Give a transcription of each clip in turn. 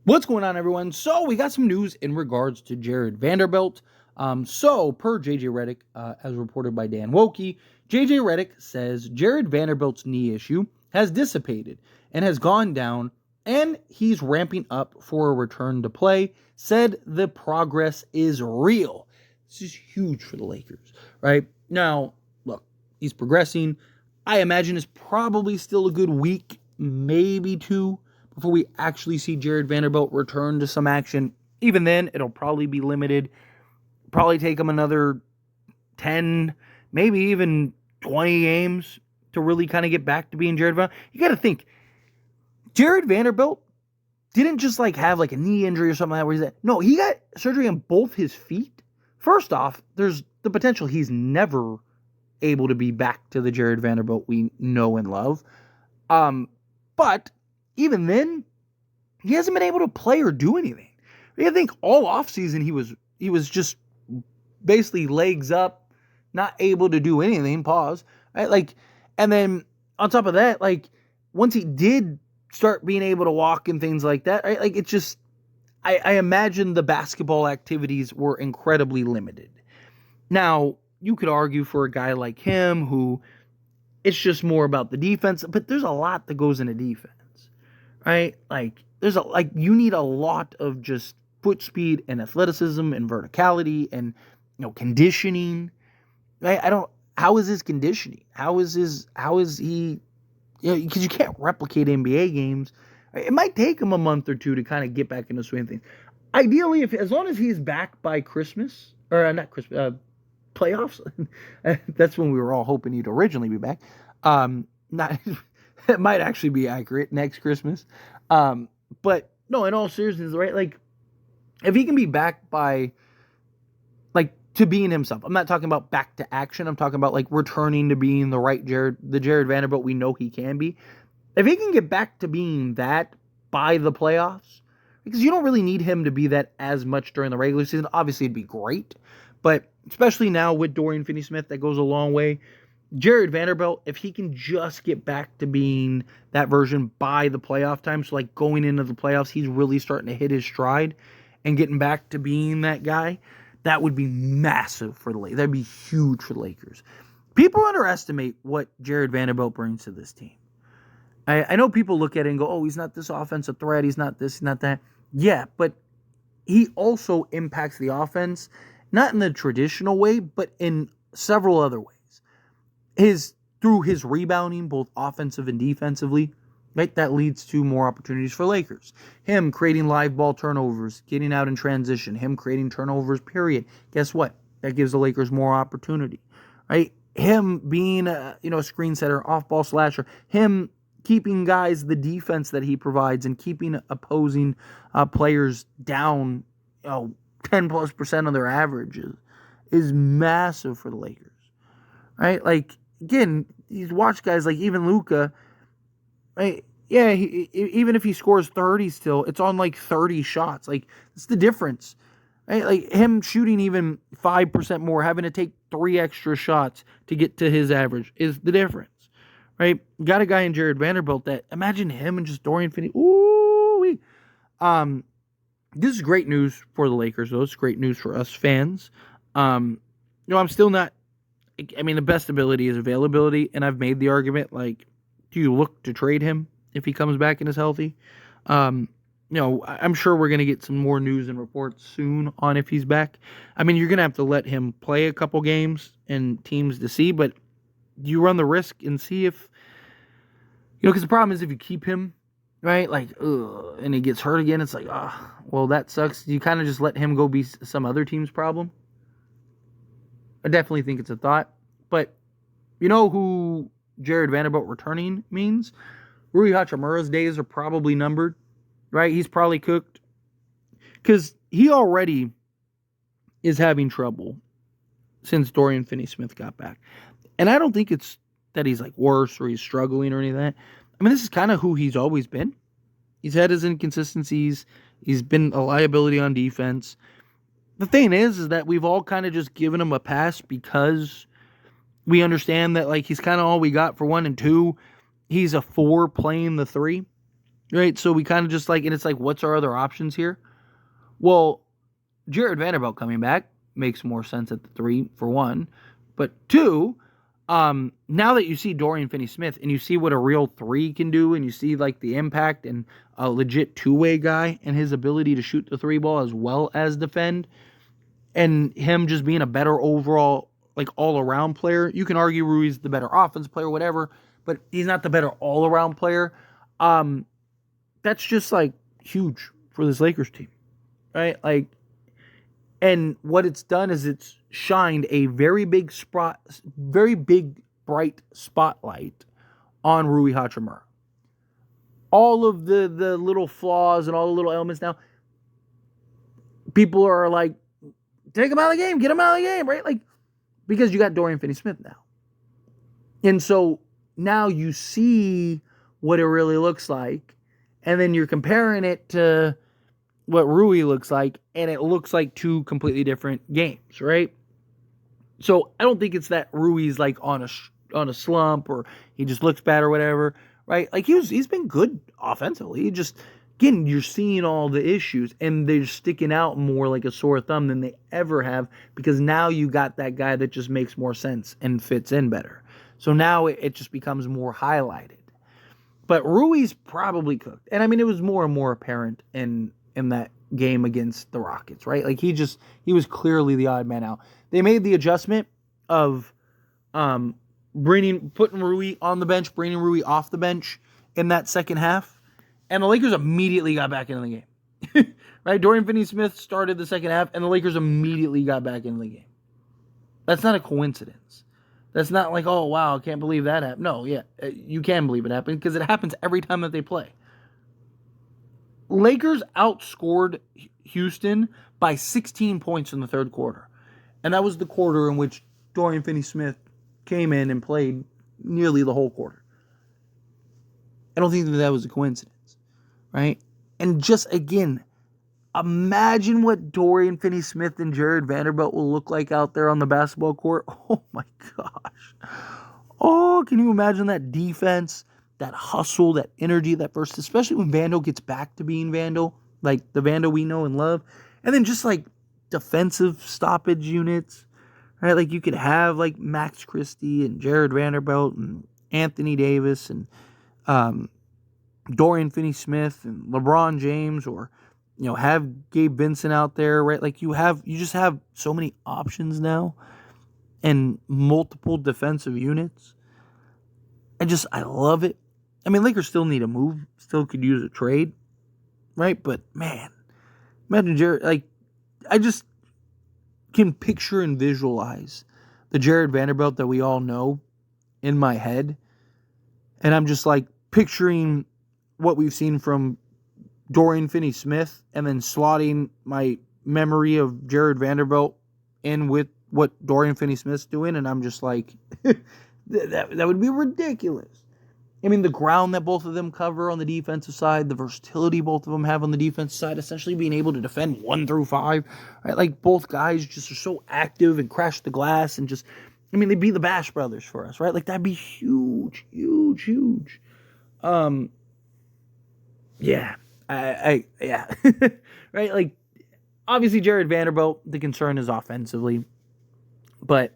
What's going on, everyone? So we got some news in regards to Jarred Vanderbilt. Per JJ Redick, as reported by Dan Wokey, JJ Redick says Jarred Vanderbilt's knee issue has dissipated and has gone down, and he's ramping up for a return to play. Said the progress is real. This is huge for the Lakers, right? Now, look, he's progressing. I imagine it's probably still a good week, maybe two, before we actually see Jarred Vanderbilt return to some action. Even then, it'll probably be limited. Probably take him another 10, maybe even 20 games to really kind of get back to being Jarred Vanderbilt. You got to think, Jarred Vanderbilt didn't just have a knee injury or something like that where he's at. No, he got surgery on both his feet. First off, there's the potential he's never able to be back to the Jarred Vanderbilt we know and love. But even then, he hasn't been able to play or do anything. I think all offseason he was just basically legs up, not able to do anything. Pause. Right? And then on top of that, once he did start being able to walk and things like that, right? It's just I imagine the basketball activities were incredibly limited. Now, you could argue for a guy like him who it's just more about the defense, but there's a lot that goes into defense. Right? You need a lot of just foot speed and athleticism and verticality and, conditioning. Right? How is his conditioning? How is he, because you can't replicate NBA games. Right? It might take him a month or two to kind of get back into swing things. Ideally, as long as he's back by Christmas, or not Christmas, playoffs, that's when we were all hoping he'd originally be back. Not it might actually be accurate next Christmas. But no, in all seriousness, right? If he can be back by, to being himself. I'm not talking about back to action. I'm talking about, returning to being the Jarred Vanderbilt we know he can be. If he can get back to being that by the playoffs, because you don't really need him to be that as much during the regular season. Obviously, it'd be great. But especially now with Dorian Finney-Smith, that goes a long way. Jarred Vanderbilt, if he can just get back to being that version by the playoff time, so going into the playoffs, he's really starting to hit his stride and getting back to being that guy, that would be massive for the Lakers. That'd be huge for the Lakers. People underestimate what Jarred Vanderbilt brings to this team. I know people look at it and go, oh, he's not this offensive threat, he's not this, he's not that. Yeah, but he also impacts the offense, not in the traditional way, but in several other ways. Through his rebounding, both offensive and defensively, right? That leads to more opportunities for Lakers. Him creating live ball turnovers, getting out in transition, him creating turnovers, period. Guess what? That gives the Lakers more opportunity, right? Him being a screen setter, off ball slasher, him keeping guys the defense that he provides and keeping opposing players down, 10+% of their averages is massive for the Lakers. Right? Again, you watch guys like even Luka, right? Yeah, even if he scores 30 still, it's on 30 shots. It's the difference. Right? Him shooting even 5% more, having to take 3 extra shots to get to his average is the difference. Right? Got a guy in Jarred Vanderbilt that, imagine him and just Dorian Finney. Ooh. This is great news for the Lakers, though. It's great news for us fans. I'm still not, the best ability is availability, and I've made the argument, do you look to trade him if he comes back and is healthy? I'm sure we're going to get some more news and reports soon on if he's back. You're going to have to let him play a couple games and teams to see, but you run the risk and see if, because the problem is if you keep him, right, and he gets hurt again, it's that sucks. You kind of just let him go be some other team's problem. I definitely think it's a thought. But you know who Jarred Vanderbilt returning means? Rui Hachimura's days are probably numbered, right? He's probably cooked. Because he already is having trouble since Dorian Finney-Smith got back. And I don't think it's that he's worse or he's struggling or anything like that. This is kind of who he's always been. He's had his inconsistencies. He's been a liability on defense. The thing is that we've all kind of just given him a pass because we understand that he's kind of all we got for 1 and 2. He's a 4 playing the 3. right? So we kind of just like, and it's like, what's our other options here? Well, Jarred Vanderbilt coming back makes more sense at the 3, for one. But 2, now that you see Dorian Finney-Smith and you see what a real 3 can do, and you see like the impact and a legit two-way guy and his ability to shoot the 3 ball as well as defend, and him just being a better overall, like all-around player. You can argue Rui's the better offense player, whatever, but he's not the better all-around player. That's just like huge for this Lakers team, right? Like, and what it's done is it's shined a very big bright spotlight on Rui Hachimura. All of the little flaws and all the little elements now, people are like, take him out of the game, get him out of the game, right? Like, because you got Dorian Finney-Smith now. And so now you see what it really looks like, and then you're comparing it to what Rui looks like, and it looks like 2 completely different games, right? So I don't think it's that Rui's like on a slump or he just looks bad or whatever, right? Like he's been good offensively. Just again, you're seeing all the issues, and they're sticking out more like a sore thumb than they ever have, because now you got that guy that just makes more sense and fits in better. So now it just becomes more highlighted. But Rui's probably cooked, and I mean it was more and more apparent in that game against the Rockets, right? Like he was clearly the odd man out. They made the adjustment of putting Rui on the bench, bringing Rui off the bench in that second half, and the Lakers immediately got back into the game. Right? Dorian Finney-Smith started the second half, and the Lakers immediately got back into the game. That's not a coincidence. That's not like, oh, wow, I can't believe that happened. No, yeah, you can believe it happened because it happens every time that they play. Lakers outscored Houston by 16 points in the third quarter. And that was the quarter in which Dorian Finney-Smith came in and played nearly the whole quarter. I don't think that was a coincidence, right? And just, again, imagine what Dorian Finney-Smith and Jarred Vanderbilt will look like out there on the basketball court. Oh, my gosh. Oh, can you imagine that defense, that hustle, that energy, that burst, especially when Vando gets back to being Vando, like the Vando we know and love. And then just like defensive stoppage units, right? Like you could have like Max Christie and Jarred Vanderbilt and Anthony Davis and Dorian Finney-Smith and LeBron James, or have Gabe Vincent out there, right? Like you just have so many options now and multiple defensive units. I love it. I mean, Lakers still need a move, still could use a trade, right? But man, imagine Jarred. Like, I just can picture and visualize the Jarred Vanderbilt that we all know in my head, and I'm just like picturing what we've seen from Dorian Finney-Smith, and then slotting my memory of Jarred Vanderbilt in with what Dorian Finney-Smith's doing, and I'm just like, that would be ridiculous. I mean, the ground that both of them cover on the defensive side, the versatility both of them have on the defensive side, essentially being able to defend 1 through 5, right? Like both guys just are so active and crash the glass and just, I mean, they'd be the Bash Brothers for us, right? Like that'd be huge, huge, huge. Yeah. Yeah. Right? Like, obviously, Jarred Vanderbilt, the concern is offensively. But,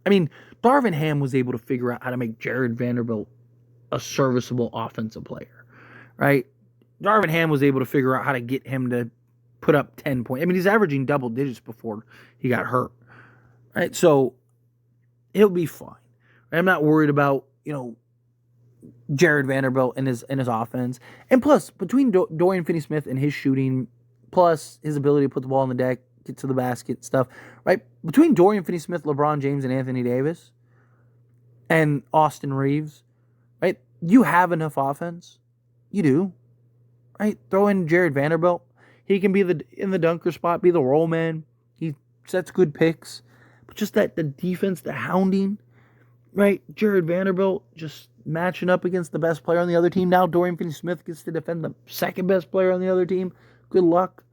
I mean, Darvin Ham was able to figure out how to make Jarred Vanderbilt a serviceable offensive player, right? Darvin Ham was able to figure out how to get him to put up 10 points. I mean, he's averaging double digits before he got hurt, right? So, he'll be fine. I'm not worried about, Jarred Vanderbilt and his offense. And plus, between Dorian Finney-Smith and his shooting, plus his ability to put the ball on the deck, get to the basket, stuff, right? Between Dorian Finney-Smith, LeBron James, and Anthony Davis, and Austin Reeves, right? You have enough offense. You do, right? Throw in Jarred Vanderbilt. He can be in the dunker spot, be the roll man. He sets good picks. But just the defense, the hounding, right? Jarred Vanderbilt just matching up against the best player on the other team. Now Dorian Finney-Smith gets to defend the second best player on the other team. Good luck,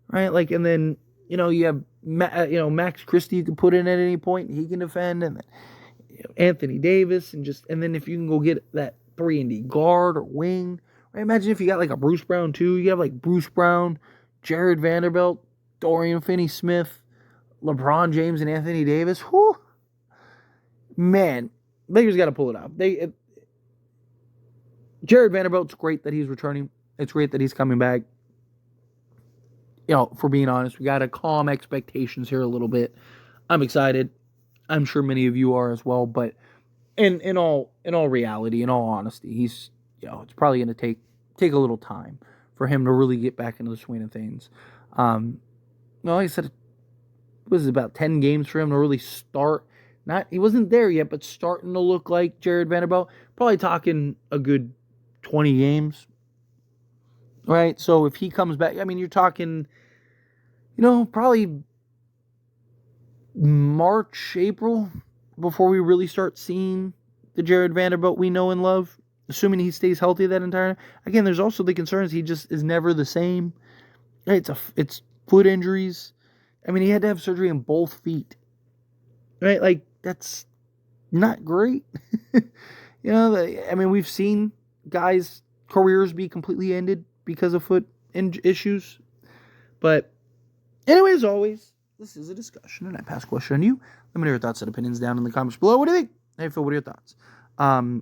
right? Like, and then you have Max Christie you can put in at any point. He can defend, and then Anthony Davis, and then if you can go get that 3-and-D guard or wing, Right? Imagine if you got like a Bruce Brown too. You have like Bruce Brown, Jarred Vanderbilt, Dorian Finney-Smith, LeBron James, and Anthony Davis. Whew. Man, Lakers got to pull it out. Jarred Vanderbilt's great that he's returning. It's great that he's coming back. You know, for being honest, we got to calm expectations here a little bit. I'm excited. I'm sure many of you are as well. But in all reality, in all honesty, he's, you know, it's probably going to take a little time for him to really get back into the swing of things. Like I said, it was about 10 games for him to really start. He wasn't there yet, but starting to look like Jarred Vanderbilt. Probably talking a good 20 games, right? So if he comes back, I mean, you're talking, you know, probably March, April before we really start seeing the Jarred Vanderbilt we know and love, assuming he stays healthy that entire. Again, there's also the concerns he just is never the same. It's foot injuries. I mean, he had to have surgery on both feet, right? Like, that's not great. You know, I mean, we've seen guys' careers be completely ended because of foot issues. But anyway, as always, this is a discussion, and I pass question on you. Let me know your thoughts and opinions down in the comments below. What do you think? Hey, Phil, what are your thoughts? Do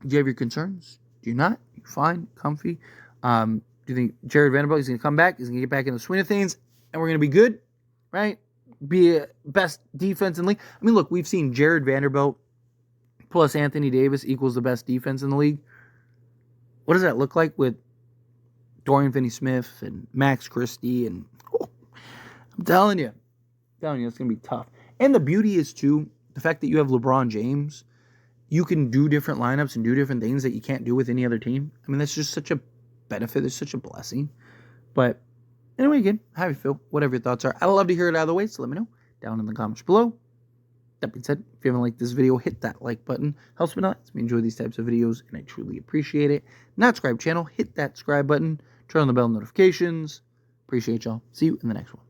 you have your concerns? Do you not? You fine? Comfy? Do you think Jarred Vanderbilt is going to come back? Is going to get back in the swing of things? And we're going to be good? Right? Be a best defense in the league? I mean, look, we've seen Jarred Vanderbilt plus Anthony Davis equals the best defense in the league. What does that look like with Dorian Finney-Smith and Max Christie? And I'm telling you, it's going to be tough. And the beauty is, too, the fact that you have LeBron James, you can do different lineups and do different things that you can't do with any other team. I mean, that's just such a benefit. It's such a blessing. But anyway, again, how you feel, whatever your thoughts are. I'd love to hear it either way, so let me know down in the comments below. That being said, if you haven't liked this video, hit that like button. Helps me a lot. We enjoy these types of videos, and I truly appreciate it. Not subscribe channel, hit that subscribe button. Turn on the bell notifications. Appreciate y'all. See you in the next one.